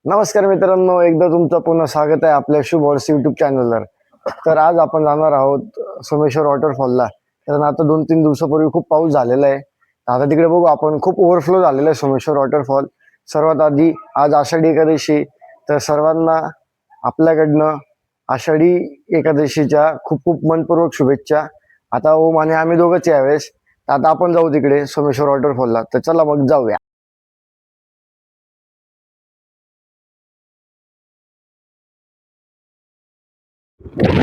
नमस्कार मित्रांनो, एकदा तुमचं पुन्हा स्वागत आहे आपल्या शुभ हॉर्स युट्यूब चॅनलवर. तर आज आपण जाणार आहोत सोमेश्वर वॉटरफॉलला. कारण आता 2-3 दिवसापूर्वी खूप पाऊस झालेला आहे. आता तिकडे बघू आपण, खूप ओव्हरफ्लो झालेला आहे सोमेश्वर वॉटरफॉल. सर्वात आधी आज आषाढी एकादशी, तर सर्वांना आपल्याकडनं आषाढी एकादशीच्या खूप खूप मनपूर्वक शुभेच्छा. आता ओम आणि आम्ही दोघंच यावेळेस. आता आपण जाऊ तिकडे सोमेश्वर वॉटरफॉलला. तर चला मग जाऊया.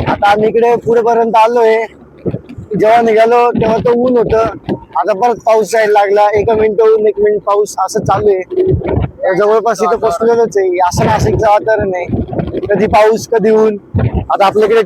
आता आम्ही इकडे पुढेपर्यंत आलोय. जेव्हा निघालो तेव्हा तो ऊन होतं. आता परत पाऊस यायला लागला. 1 मिनिट ऊन 1 मिनिट पाऊस असं चालू आहे. जवळपास इथं बसलेलोच आहे. असं नाशिकचं वातावरण आहे, कधी पाऊस कधी ऊन. आता आपल्याकडे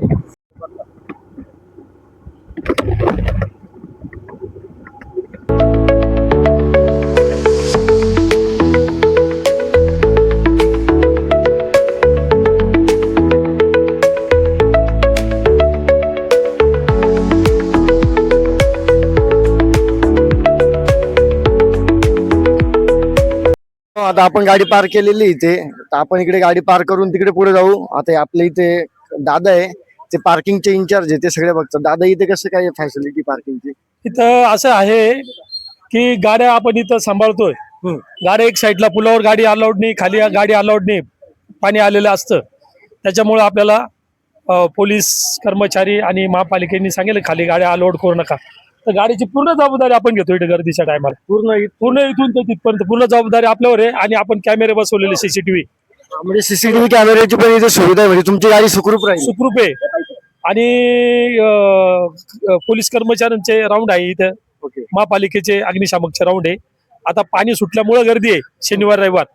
आता आपण गाडी पार्क केलेली इथे. तर आपण इकडे गाडी पार्क करून तिकडे पुढे जाऊ. आता आपल्या इथे दादा आहे, ते पार्किंगचे इंचार्ज आहे, ते सगळे बघतात. दादा, इथे कसं काय फॅसिलिटी पार्किंगची? इथं असं आहे की गाड्या आपण इथं सांभाळतोय. गाड्या एक साईडला, पुलावर गाडी अलाउड नाही, खाली गाडी अलाउड नाही, पाणी आलेलं असतं. त्याच्यामुळे आपल्याला पोलीस कर्मचारी आणि महापालिकेने सांगितलं खाली गाड्या अलाउड करू नका. तर गाडीची पूर्ण जबाबदारी आपण घेतो इथे गर्दीच्या टायमाला. पूर्ण इथून ते तिथपर्यंत पूर्ण जबाबदारी आपल्यावर आहे. आणि आपण कॅमेरे बसवलेले सीसीटीव्ही, म्हणजे सीसीटीव्ही कॅमेऱ्याची पण इथे सुविधा आहे, म्हणजे तुमची गाडी सुखरूप राहील. सुखरूप आहे. आणि पोलीस कर्मचाऱ्यांचे राऊंड आहे इथं, महापालिकेचे अग्निशामकचे राऊंड आहे. आता पाणी सुटल्यामुळे गर्दी आहे शनिवार रविवार,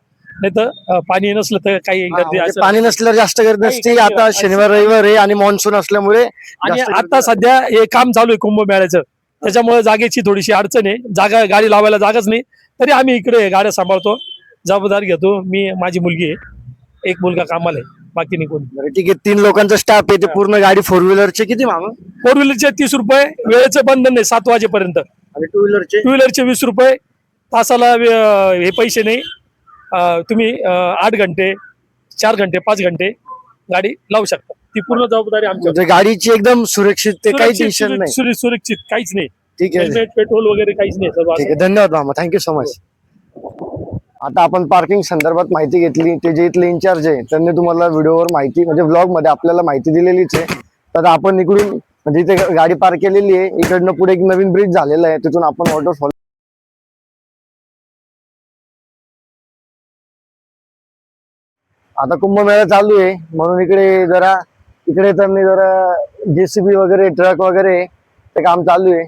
नाही तर पाणी नसलं तर काही गर्दी म्हणजे असं. पाणी नसल्यावर जास्त गर्दी नसते. आता शनिवार रविवार आहे आणि मान्सून असल्यामुळे आणि जास्त गर्दी आता सध्या हे काम चालू आहे कुंभमेळ्याचं, त्याच्यामुळे जागेची थोडीशी अडचण आहे. जागा, गाडी लावायला जागाच नाही. तरी आम्ही इकडे गाड्या सांभाळतो, जबाबदारी घेतो. मी, माझी मुलगी आहे, एक मुलगा कामाला आहे, बाकी नाही कोणी. बरं, ठीक आहे. 3 लोकांचा स्टाफ आहे. ते पूर्ण गाडी 4 व्हीलरचे किती मामा? 4 व्हीलरचे 30 रुपये, वेळेचं बंधन नाही 7 वाजेपर्यंत. आणि 2 व्हीलरचे? 2 व्हीलरचे 20 रुपये तासाला. हे पैसे नाही. तुम्ही 8 घंटे, 4 घंटे, 5 घंटे गाडी लावू शकता. ती पूर्ण जबाबदारी आमची. म्हणजे गाडीची एकदम सुरक्षित, ते काही टेन्शन नाही. सुरक्षित काहीच नाही. ठीक आहे, हेल्मेट, पेट्रोल वगैरे काहीच नाही. सर्व ठीक आहे. धन्यवाद मामा, थँक्यू सो मच. आता आपण पार्किंग संदर्भात माहिती घेतली. ते जे इथले इंचार्ज आहे त्यांनी तुम्हाला व्हिडिओवर माहिती, म्हणजे ब्लॉग मध्ये आपल्याला माहिती दिलेलीच आहे. तर आपण इकडून, म्हणजे इथे गाडी पार्क केलेली आहे. इकडनं पुढे एक नवीन ब्रिज झालेला आहे, तिथून आपण वॉटरफॉल. आता कुंभमेळा चालू आहे म्हणून इकडे त्यांनी जरा जेसीबी वगैरे, ट्रक वगैरे ते काम चालू आहे.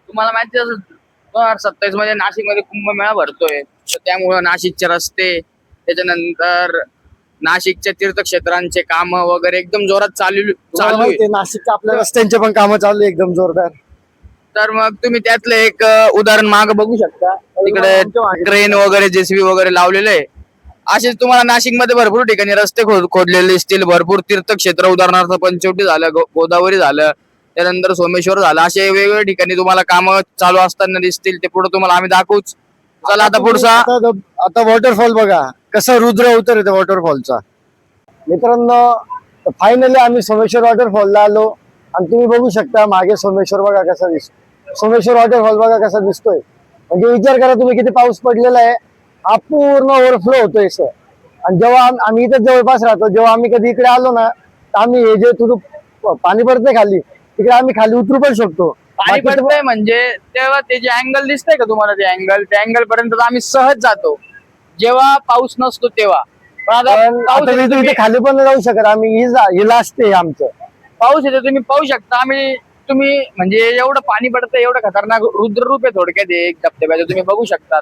तुम्हाला माहिती असेल 2027 मध्ये नाशिक मध्ये कुंभमेळा भरतोय. तर त्यामुळं नाशिकचे रस्ते, त्याच्यानंतर नाशिकच्या तीर्थक्षेत्रांचे काम वगैरे एकदम जोरात चालू आहे. नाशिकच्या आपल्या रस्त्यांचे पण कामं चालू आहे एकदम जोरदार. तर मग तुम्ही त्यातलं एक उदाहरण माग बघू शकता. तिकडे ट्रेन वगैरे, जेसीबी वगैरे लावलेले आहे. असेच तुम्हाला नाशिक मध्ये भरपूर ठिकाणी रस्ते खोदलेले असतील. भरपूर तीर्थक्षेत्र, उदाहरणार्थ पंचवटी झालं, गोदावरी झालं, त्यानंतर सोमेश्वर झालं, असे वेगवेगळ्या ठिकाणी तुम्हाला काम चालू असताना दिसतील. ते पुढे तुम्हाला आम्ही दाखवूच. चला आता पुढचा. आता वॉटरफॉल बघा कसा रुद्र उतर येतो वॉटरफॉलचा. मित्रांनो, फायनली आम्ही सोमेश्वर वॉटरफॉलला आलो. आणि तुम्ही बघू शकता मागे सोमेश्वर बघा कसा दिसतो. सोमेश्वर वॉटरफॉल बघा कसा दिसतोय. म्हणजे विचार करा तुम्ही, किती पाऊस पडलेला आहे. हा पूर्ण ओव्हरफ्लो होतोय सर. आणि जेव्हा आम्ही इथं जवळपास राहतो, जेव्हा आम्ही कधी इकडे आलो ना, तर आम्ही हे जे तुझं पाणी पडतंय खाली, तिकडे आम्ही खाली उतरू पण शकतो. पाणी पडतंय म्हणजे तेव्हा ते जे अँगल दिसतंय का तुम्हाला, ते अँगल पर्यंत आम्ही सहज जातो जेव्हा पाऊस नसतो तेव्हा. पण आता पाऊस येतो, इथे खाली पण नाही जाऊ शकत आम्ही. हिला असते आमचं. पाऊस येतो, तुम्ही पाहू शकता. तुम्ही म्हणजे एवढं पाणी पडतंय, एवढं खतरनाक रुद्ररूप आहे थोडक्यात एक धबधब्याचं, तुम्ही बघू शकता.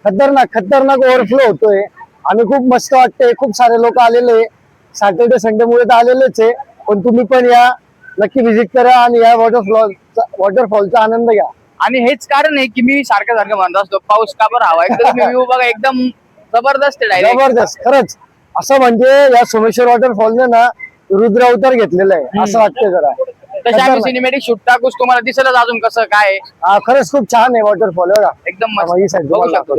खतरनाक ओव्हरफ्लो होतोय. आणि खूप मस्त वाटतंय. खूप सारे लोक आलेले, सॅटर्डे संडे मुळे तर आलेलेच आहे. पण तुम्ही पण या, नक्की व्हिजिट करा आणि या वॉटरफॉलचा आनंद घ्या. आणि हेच कारण आहे की मी सारखं म्हणत असतो, पाऊस का बरं हवा. एकदम तुम्ही व्ह्यू बघा, एकदम जबरदस्त आहे. जबरदस्त खरंच. असं म्हणजे या सोमेश्वर वॉटरफॉलने ना रुद्र अवतार घेतलेला आहे असं वाटतंय जरा. तसे आम्ही सिनेमॅटिक शूट टाकूच, तुम्हाला दिसेलच अजून कसं काय. खरंच खूप छान आहे वॉटरफॉल बघा. एकदम ही साईड बघू शकतो.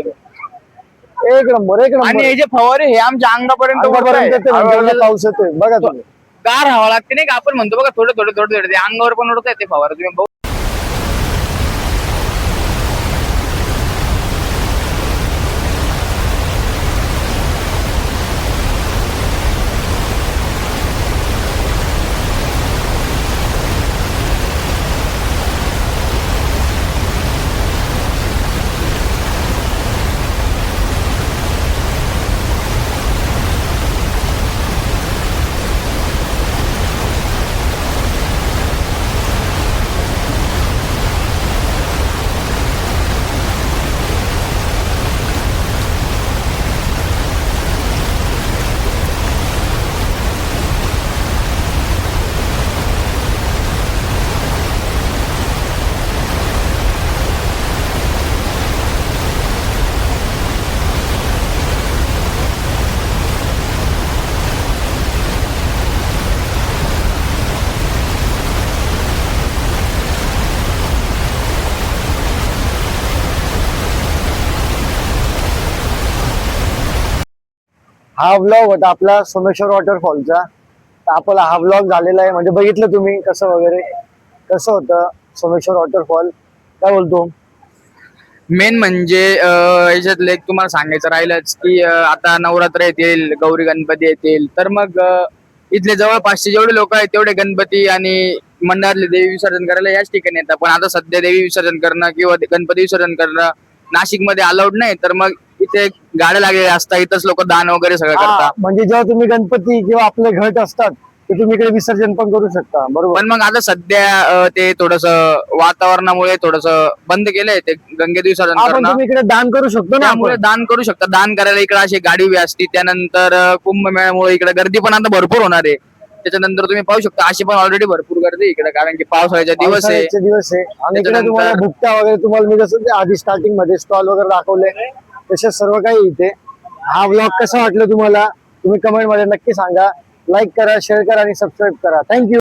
एक नंबर एक आणि नंबर हे जे फवारे हे आमच्या अंगापर्यंत उडताय. अंगापर्यंत येते म्हणजे हळूहळू एवढा पाऊस येतोय बघा तुम्ही. गार हवा लागते नाही का, आपण म्हणतो बघा थोडं थोडं थोडं थोडं ते अंगावर पण उडत ते फवारा. तुम्ही बघू हा व्लॉग होता आपला सोमेश्वर वॉटरफॉलचा. तर आपला हा व्लॉग झालेला आहे, म्हणजे बघितलं तुम्ही कसं वगैरे कसं होतं सोमेश्वर वॉटरफॉल. काय बोलतो? मेन म्हणजे याच्यातलं एक तुम्हाला सांगायचं राहिलंच की आता नवरात्र येतील, गौरी गणपती येतील, तर मग इथले जवळपासचे जेवढे लोक आहेत तेवढे गणपती आणि मंडळातले देवी विसर्जन करायला याच ठिकाणी येतात. पण आता सध्या देवी विसर्जन करणं किंवा गणपती विसर्जन करणं नाशिकमध्ये अलाउड नाही, तर मग इथे गाड्या लागलेल्या असतात, इथंच लोक दान वगैरे सगळं हा, करतात. म्हणजे जेव्हा तुम्ही गणपती किंवा आपले घट असतात ते तुम्ही इकडे विसर्जन पण करू शकता. बरोबर. पण मग आता सध्या ते थोडस वातावरणामुळे थोडस बंद केलंय ते गंगेत विसर्जन आपण करणं. तुम्ही इकडे दान करू शकतो ना त्यामुळे आपण. दान करू शकता. दान करायला इकडे अशी गाडी उभी असती. त्यानंतर कुंभमेळ्यामुळे इकडे गर्दी पण आता भरपूर होणार आहे. त्याच्यानंतर तुम्ही पाहू शकता अशी पण ऑलरेडी भरपूर गर्दी इकडे, कारण की पावसाळ्याचा दिवस आहे. पावसाळ्याचे दिवस आहे आणि इकडे त्याच्यानंतर- तुम्हाला भुकटा वगैरे तुम्हाला मी जसं ते आधी स्टार्टिंग मध्ये स्टॉल वगैरे दाखवले तसे सर्व काही इथे. हा व्लॉग कसा वाटला तुम्हाला तुम्ही कमेंट मध्ये नक्की सांगा. लाईक करा, शेअर करा आणि सबस्क्राईब करा. थँक्यू.